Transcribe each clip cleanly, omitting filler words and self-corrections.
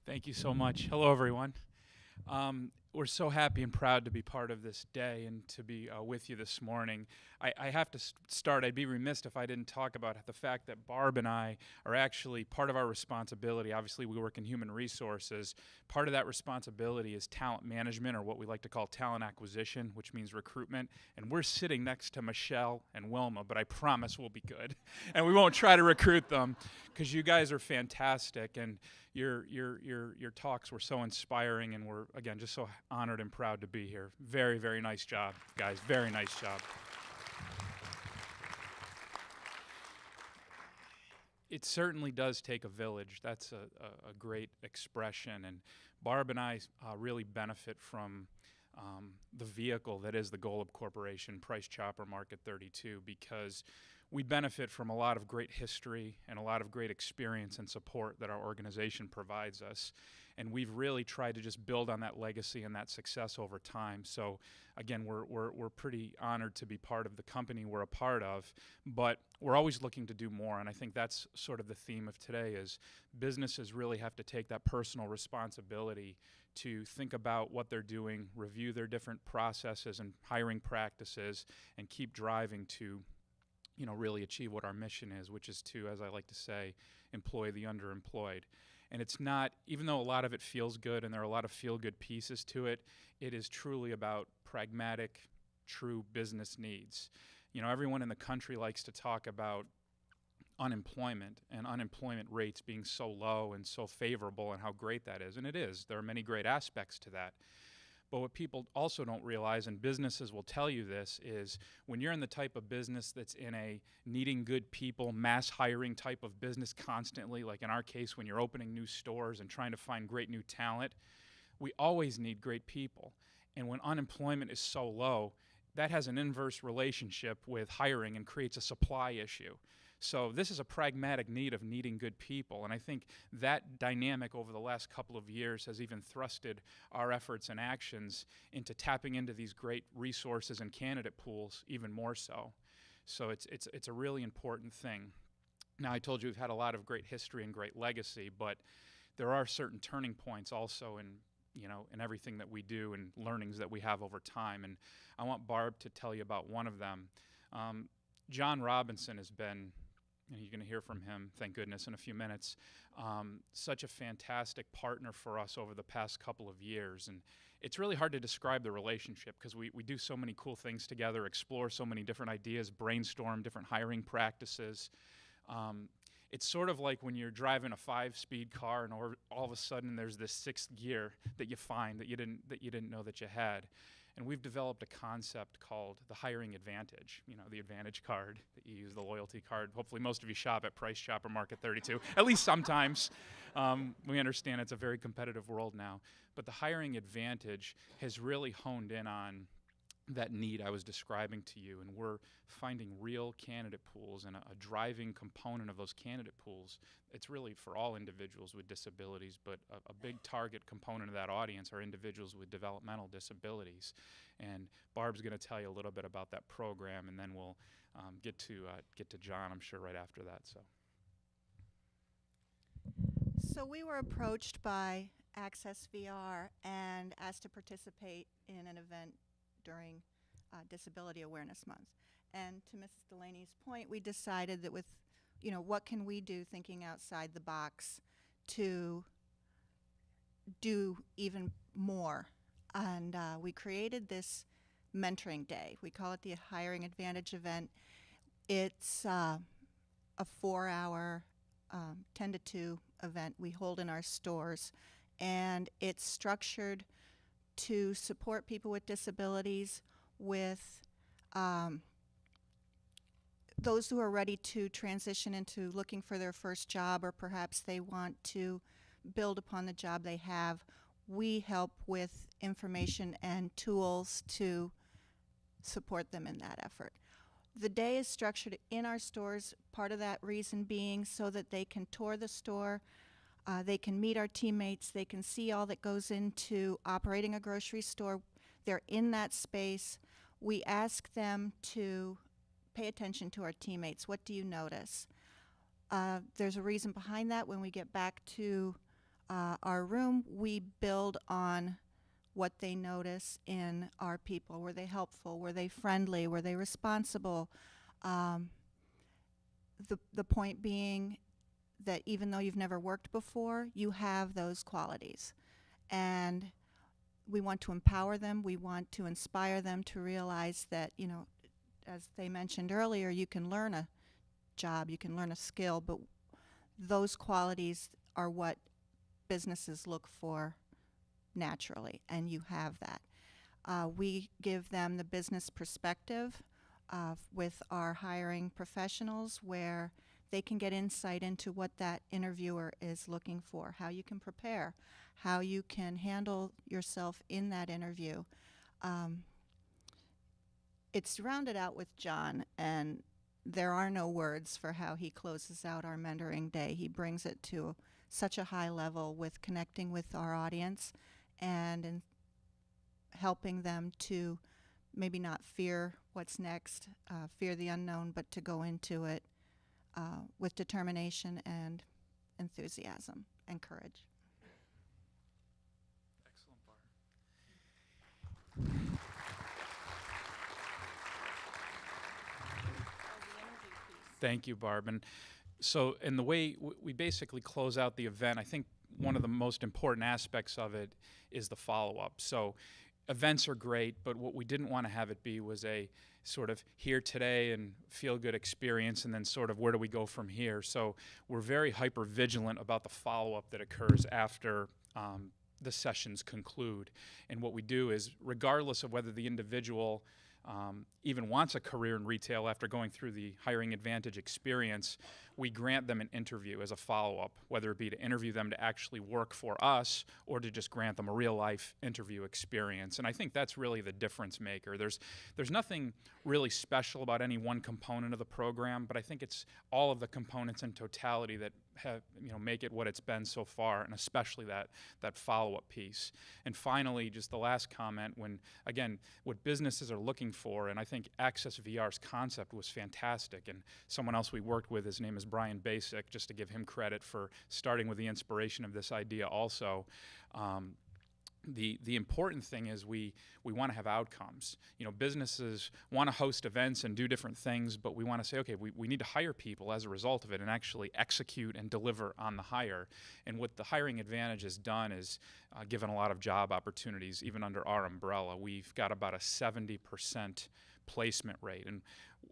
Thank you so much. Hello, everyone. We're so happy and proud to be part of this day and to be with you this morning. I have to start. I'd be remiss if I didn't talk about the fact that Barb and I are actually part of our responsibility. Obviously, we work in human resources. Part of that responsibility is talent management, or what we like to call talent acquisition, which means recruitment. And we're sitting next to Michelle and Wilma, but I promise we'll be good. And we won't try to recruit them because you guys are fantastic. And your talks were so inspiring, and we're, again, just so honored and proud to be here. Very, very nice job, guys. Very nice job. It certainly does take a village. That's a great expression, and Barb and I really benefit from the vehicle that is the Golub Corporation, Price Chopper Market 32, because we benefit from a lot of great history and a lot of great experience and support that our organization provides us. And we've really tried to just build on that legacy and that success over time. So again, we're pretty honored to be part of the company we're a part of, but we're always looking to do more. And I think that's sort of the theme of today is businesses really have to take that personal responsibility to think about what they're doing, review their different processes and hiring practices, and keep driving to really achieve what our mission is, which is to, as I like to say, employ the underemployed. And it's not, even though a lot of it feels good and there are a lot of feel-good pieces to it, it is truly about pragmatic, true business needs. Everyone in the country likes to talk about unemployment and unemployment rates being so low and so favorable and how great that is. And it is. There are many great aspects to that. But what people also don't realize, and businesses will tell you this, is when you're in the type of business that's in a needing good people, mass hiring type of business constantly, like in our case when you're opening new stores and trying to find great new talent, we always need great people. And when unemployment is so low, that has an inverse relationship with hiring and creates a supply issue. So this is a pragmatic need of needing good people, and I think that dynamic over the last couple of years has even thrusted our efforts and actions into tapping into these great resources and candidate pools even more so. So it's a really important thing. Now, I told you we've had a lot of great history and great legacy, but there are certain turning points also in everything that we do and learnings that we have over time, and I want Barb to tell you about one of them. John Robinson has been, and you're going to hear from him, thank goodness, in a few minutes, such a fantastic partner for us over the past couple of years. And it's really hard to describe the relationship because we do so many cool things together, explore so many different ideas, brainstorm different hiring practices. It's sort of like when you're driving a 5-speed car and all of a sudden there's this 6th gear that you find that you didn't know that you had. And we've developed a concept called the hiring advantage, the advantage card that you use, the loyalty card. Hopefully most of you shop at Price Chopper Market 32, at least sometimes. We understand it's a very competitive world now. But the hiring advantage has really honed in on that need I was describing to you, and we're finding real candidate pools, and a driving component of those candidate pools, it's really for all individuals with disabilities, but a big target component of that audience are individuals with developmental disabilities. And Barb's going to tell you a little bit about that program, and then we'll get to John, I'm sure, right after that. So we were approached by Access VR and asked to participate in an event during Disability Awareness Month. And to Mrs. Delaney's point, we decided that with, what can we do thinking outside the box to do even more. And we created this mentoring day. We call it the Hiring Advantage event. It's a 4-hour, 10 to 2 event we hold in our stores. And it's structured to support people with disabilities, with those who are ready to transition into looking for their first job, or perhaps they want to build upon the job they have. We help with information and tools to support them in that effort. The day is structured in our stores, part of that reason being so that they can tour the store, they can meet our teammates, they can see all that goes into operating a grocery store. They're in that space. We ask them to pay attention to our teammates. What do you notice? There's a reason behind that. When we get back to our room, we build on what they notice in our people. Were they helpful? Were they friendly? Were they responsible? The point being that even though you've never worked before, you have those qualities. And we want to empower them. We want to inspire them to realize that, you know, as they mentioned earlier, you can learn a job, you can learn a skill, but those qualities are what businesses look for naturally, and you have that. We give them the business perspective with our hiring professionals, where they can get insight into what that interviewer is looking for, how you can prepare, how you can handle yourself in that interview. It's rounded out with John, and there are no words for how he closes out our mentoring day. He brings it to such a high level with connecting with our audience and in helping them to maybe not fear what's next, fear the unknown, but to go into it with determination and enthusiasm and courage. Excellent, Barb. Thank you, Barb. And so in the way we basically close out the event, I think one of the most important aspects of it is the follow-up. So events are great, but what we didn't want to have it be was a sort of here today and feel-good experience, and then sort of where do we go from here. So we're very hyper-vigilant about the follow-up that occurs after the sessions conclude. And what we do is, regardless of whether the individual even wants a career in retail after going through the Hiring Advantage experience, we grant them an interview as a follow-up, whether it be to interview them to actually work for us or to just grant them a real-life interview experience. And I think that's really the difference maker. There's nothing really special about any one component of the program, but I think it's all of the components in totality that have, make it what it's been so far, and especially that follow-up piece. And finally, just the last comment, when, again, what businesses are looking for, and I think Access VR's concept was fantastic, and someone else we worked with, his name is Brian Basic, just to give him credit for starting with the inspiration of this idea also. The important thing is we want to have outcomes. Businesses want to host events and do different things, but we want to say, okay, we need to hire people as a result of it and actually execute and deliver on the hire. And what the Hiring Advantage has done is given a lot of job opportunities, even under our umbrella. We've got about a 70% placement rate.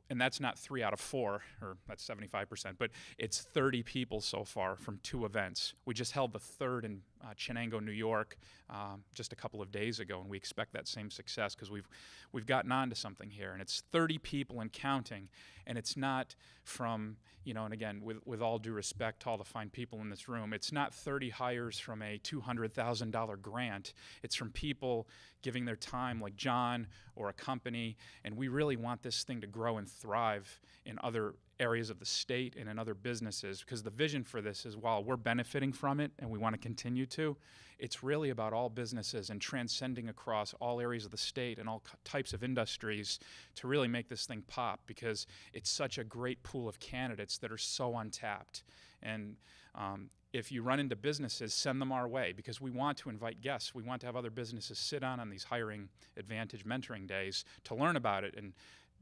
And that's not 3 out of 4, or that's 75%, but it's 30 people so far from 2 events. We just held the 3rd in Chenango, New York, just a couple of days ago, and we expect that same success because we've gotten onto something here. And it's 30 people and counting, and it's not from, and again, with all due respect to all the fine people in this room, it's not 30 hires from a $200,000 grant. It's from people giving their time, like John or a company, and we really want this thing to grow and thrive in other areas of the state and in other businesses, because the vision for this is, while we're benefiting from it and we want to continue to, it's really about all businesses and transcending across all areas of the state and all types of industries to really make this thing pop, because it's such a great pool of candidates that are so untapped. And if you run into businesses, send them our way, because we want to invite guests. We want to have other businesses sit on these Hiring Advantage mentoring days to learn about it and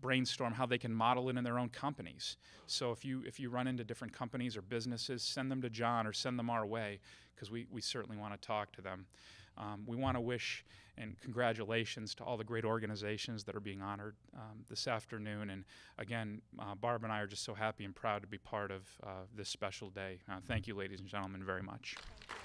brainstorm how they can model it in their own companies. So if you run into different companies or businesses, send them to John or send them our way, because we certainly want to talk to them. We want to wish and congratulations to all the great organizations that are being honored this afternoon. And again, Barb and I are just so happy and proud to be part of this special day. Thank you, ladies and gentlemen, very much. Thank you.